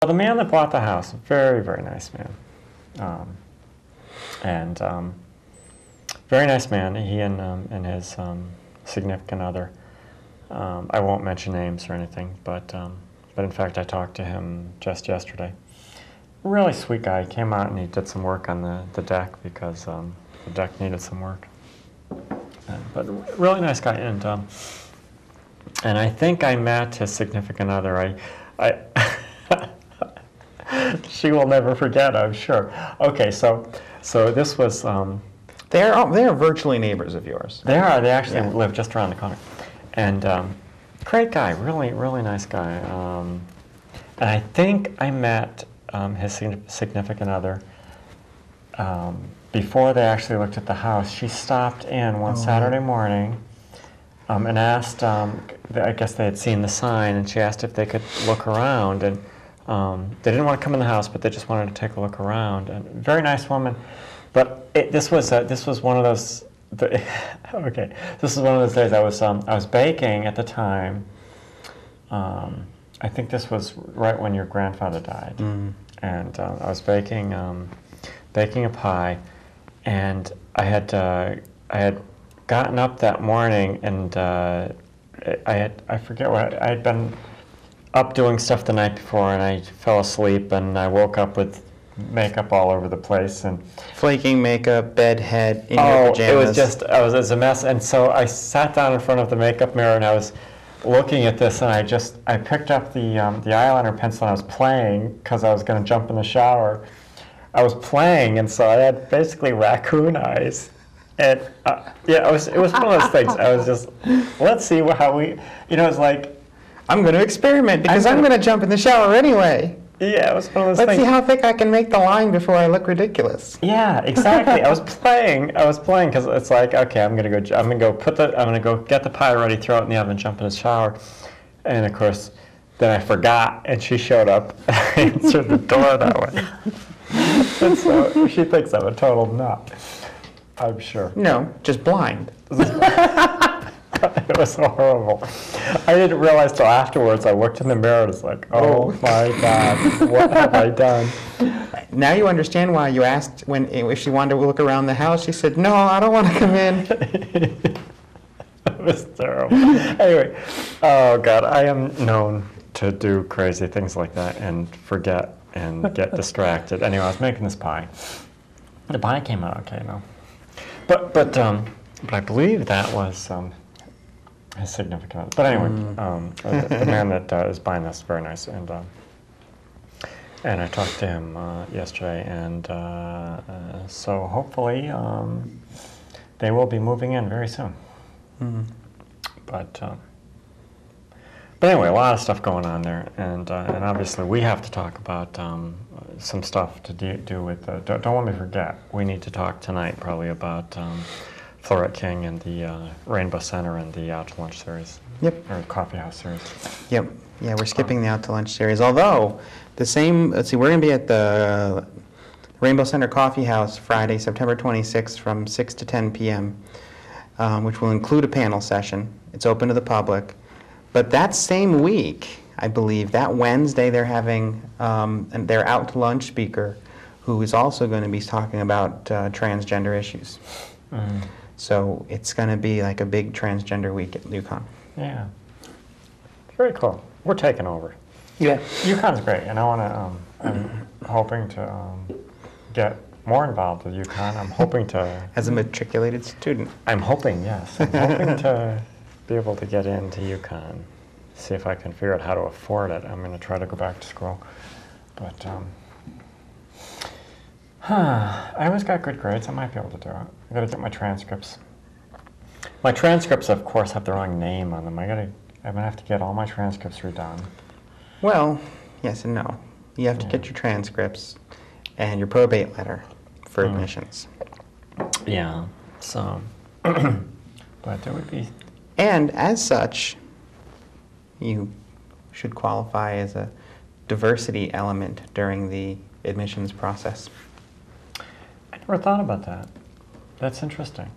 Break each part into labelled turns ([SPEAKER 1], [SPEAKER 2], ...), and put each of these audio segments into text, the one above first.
[SPEAKER 1] the man that bought the house, very, very nice man. And very nice man. He and his significant other. I won't mention names or anything, but in fact I talked to him just yesterday. Really sweet guy. He came out and he did some work on the deck because the deck needed some work. But really nice guy, and I think I met his significant other. I she will never forget, I'm sure. Okay, so this was.
[SPEAKER 2] They're virtually neighbors of yours.
[SPEAKER 1] They are. They actually live just around the corner, and great guy, really, really nice guy. And I think I met his significant other before they actually looked at the house. She stopped in one Saturday morning and asked. I guess they had seen the sign, and she asked if they could look around. And they didn't want to come in the house, but they just wanted to take a look around. And very nice woman. But this was one of those. Okay, this was one of those days. I was baking at the time. I think this was right when your grandfather died, and I was baking a pie, and I had gotten up that morning, and I forget what I had been up doing stuff the night before, and I fell asleep, and I woke up with makeup all over the place and
[SPEAKER 2] flaking makeup, bed head in your pajamas.
[SPEAKER 1] It was a mess. And so I sat down in front of the makeup mirror and I was looking at this, and I picked up the eyeliner pencil and I was playing because I was going to jump in the shower. I was playing, and so I had basically raccoon eyes. And it was one of those things. I was just, let's see how we, it's like,
[SPEAKER 2] I'm going to experiment because I'm going to jump in the shower anyway.
[SPEAKER 1] Yeah, it was one of those
[SPEAKER 2] things.
[SPEAKER 1] Let's
[SPEAKER 2] see how thick I can make the line before I look ridiculous.
[SPEAKER 1] Yeah, exactly. I was playing because it's like, okay, I'm gonna go get the pie ready, throw it in the oven, jump in the shower, and of course, then I forgot, and she showed up, and answered the door that way, and so she thinks I'm a total nut. I'm sure.
[SPEAKER 2] No, just blind.
[SPEAKER 1] It was horrible. I didn't realize till afterwards. I looked in the mirror and was like, oh my God, what have I done?
[SPEAKER 2] Now you understand why you asked if she wanted to look around the house. She said, no, I don't want to come in.
[SPEAKER 1] It was terrible. Anyway, oh God, I am known to do crazy things like that and forget and get distracted. Anyway, I was making this pie. The pie came out okay, no. But I believe that was his significant other. But anyway, the man that is buying this is very nice, and I talked to him yesterday, and so hopefully they will be moving in very soon. But anyway, a lot of stuff going on there, and obviously we have to talk about some stuff to do with. Don't let me forget. We need to talk tonight probably about. Florette King and the Rainbow Center and the Out to Lunch series.
[SPEAKER 2] Yep.
[SPEAKER 1] Or Coffee House series.
[SPEAKER 2] Yep. Yeah, we're skipping the Out to Lunch series. Although, let's see, we're going to be at the Rainbow Center Coffee House Friday, September 26th from 6 to 10 p.m., which will include a panel session. It's open to the public. But that same week, I believe, that Wednesday, they're having their Out to Lunch speaker who is also going to be talking about transgender issues. So it's going to be like a big transgender week at UConn.
[SPEAKER 1] Yeah. Very cool. We're taking over.
[SPEAKER 2] Yeah.
[SPEAKER 1] UConn's great, and I'm hoping to get more involved with UConn. I'm hoping to...
[SPEAKER 2] As a matriculated student.
[SPEAKER 1] I'm hoping, yes. I'm hoping to be able to get into UConn, see if I can figure out how to afford it. I'm going to try to go back to school. But I always got good grades. I might be able to do it. I got to get my transcripts. My transcripts, of course, have the wrong name on them. I'm gonna have to get all my transcripts redone.
[SPEAKER 2] Well, yes and no. You have to get your transcripts and your probate letter for admissions.
[SPEAKER 1] Yeah. So, but there would be.
[SPEAKER 2] And as such, you should qualify as a diversity element during the admissions process.
[SPEAKER 1] I never thought about that. That's interesting.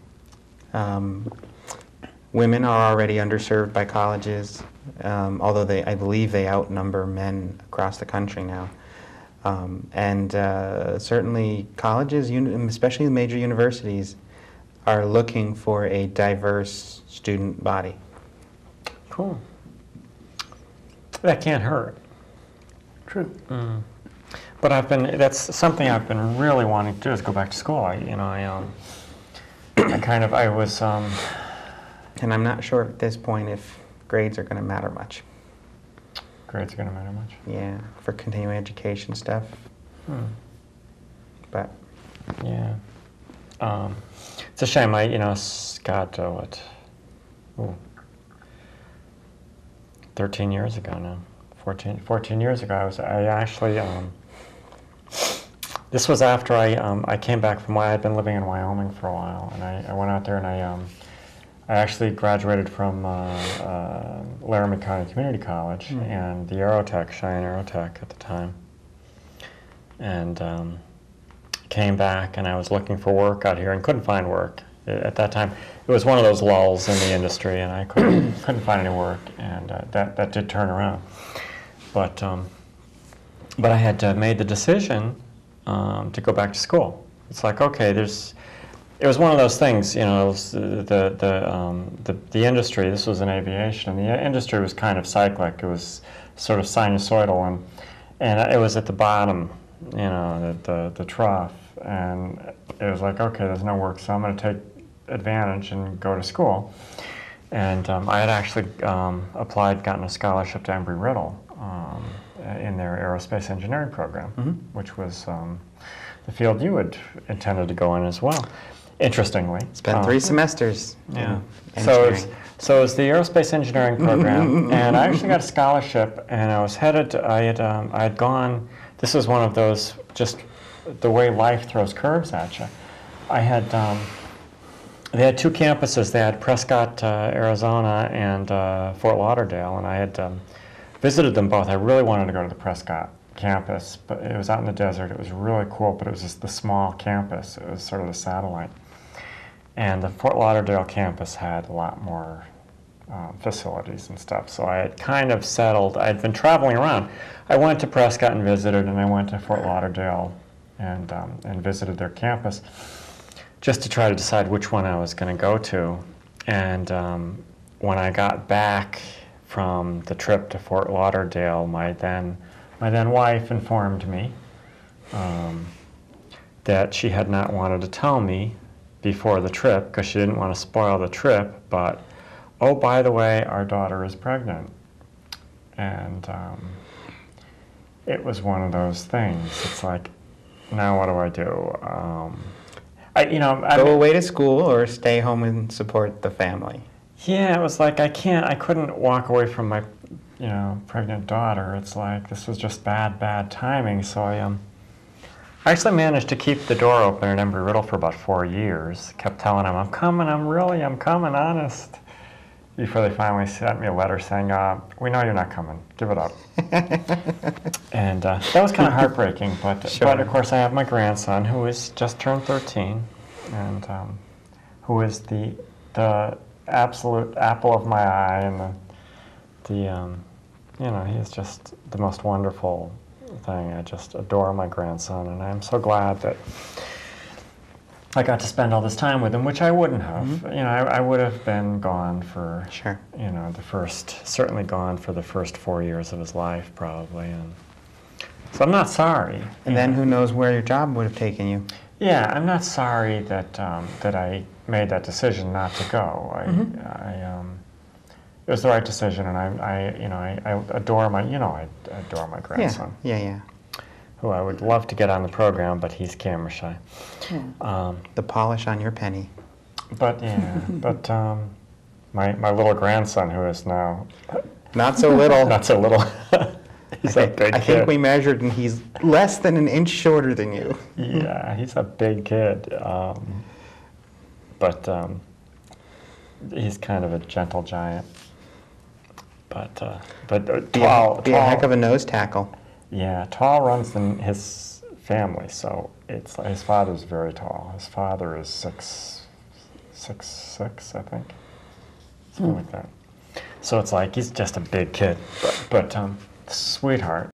[SPEAKER 2] Women are already underserved by colleges, although I believe they outnumber men across the country now. And certainly colleges, especially the major universities, are looking for a diverse student body.
[SPEAKER 1] Cool. That can't hurt.
[SPEAKER 3] True.
[SPEAKER 1] But that's something I've been really wanting to do, is go back to school. I was,
[SPEAKER 2] And I'm not sure at this point if grades are going to matter much.
[SPEAKER 1] grades are going to matter much.
[SPEAKER 2] Yeah, for continuing education stuff. But
[SPEAKER 1] Yeah. It's a shame. Scott, 13 years ago now. 14 years ago, I actually, this was after I came back from, I had been living in Wyoming for a while, and I went out there and I actually graduated from Laramie County Community College and the Aerotech, Cheyenne Aerotech at the time. And came back, and I was looking for work out here and couldn't find work. At that time, it was one of those lulls in the industry, and I couldn't find any work, and that did turn around. But I had made the decision to go back to school. It's like, okay, it was one of those things, it was the industry. This was in aviation, and the industry was kind of cyclic. It was sort of sinusoidal, and it was at the bottom, the trough, and it was like, okay, there's no work, so I'm going to take advantage and go to school. And I had actually gotten a scholarship to Embry-Riddle in their aerospace engineering program, which was the field you had intended to go in as well. Interestingly,
[SPEAKER 2] spent 3 semesters.
[SPEAKER 1] Yeah.
[SPEAKER 2] In
[SPEAKER 1] So
[SPEAKER 2] engineering.
[SPEAKER 1] it was the aerospace engineering program, and I actually got a scholarship, and I was headed. I had gone. This was one of those, just the way life throws curves at you. I had. They had 2 campuses. They had Prescott, Arizona, and Fort Lauderdale, and I had visited them both. I really wanted to go to the Prescott campus, but it was out in the desert. It was really cool, but it was just the small campus. It was sort of the satellite. And the Fort Lauderdale campus had a lot more facilities and stuff. So I had kind of settled. I had been traveling around. I went to Prescott and visited, and I went to Fort Lauderdale and visited their campus just to try to decide which one I was going to go to. And when I got back from the trip to Fort Lauderdale, my then wife informed me that she had not wanted to tell me before the trip because she didn't want to spoil the trip, but, oh, by the way, our daughter is pregnant. And it was one of those things. It's like, now what do I do?
[SPEAKER 2] Go away to school or stay home and support the family.
[SPEAKER 1] Yeah, it was like I couldn't walk away from my, pregnant daughter. It's like this was just bad timing. So I actually managed to keep the door open at Embry-Riddle for about 4 years. Kept telling them, I'm coming, honest. Before they finally sent me a letter saying, we know you're not coming, give it up. And that was kind of heartbreaking, but of course I have my grandson who is just turned 13, and who is the absolute apple of my eye, and he is just the most wonderful thing. I just adore my grandson, and I'm so glad that I got to spend all this time with him, which I wouldn't have. I would have been gone for, certainly gone for the first 4 years of his life, probably. And so I'm not sorry.
[SPEAKER 2] And then who knows where your job would have taken you.
[SPEAKER 1] Yeah, I'm not sorry that I made that decision not to go. It was the right decision, and I adore my, I adore my grandson.
[SPEAKER 2] Yeah.
[SPEAKER 1] Who I would love to get on the program, but he's camera shy.
[SPEAKER 2] The polish on your penny.
[SPEAKER 1] But my little grandson, who is now
[SPEAKER 2] not so little.
[SPEAKER 1] Not so little. He's a big kid.
[SPEAKER 2] I think we measured, and he's less than an inch shorter than you.
[SPEAKER 1] Yeah, he's a big kid. But he's kind of a gentle giant. But tall.
[SPEAKER 2] Be a heck of a nose tackle.
[SPEAKER 1] Yeah, tall runs in his family, so his father's very tall. His father is 6'6", I think. something like that. So it's like he's just a big kid, but sweetheart.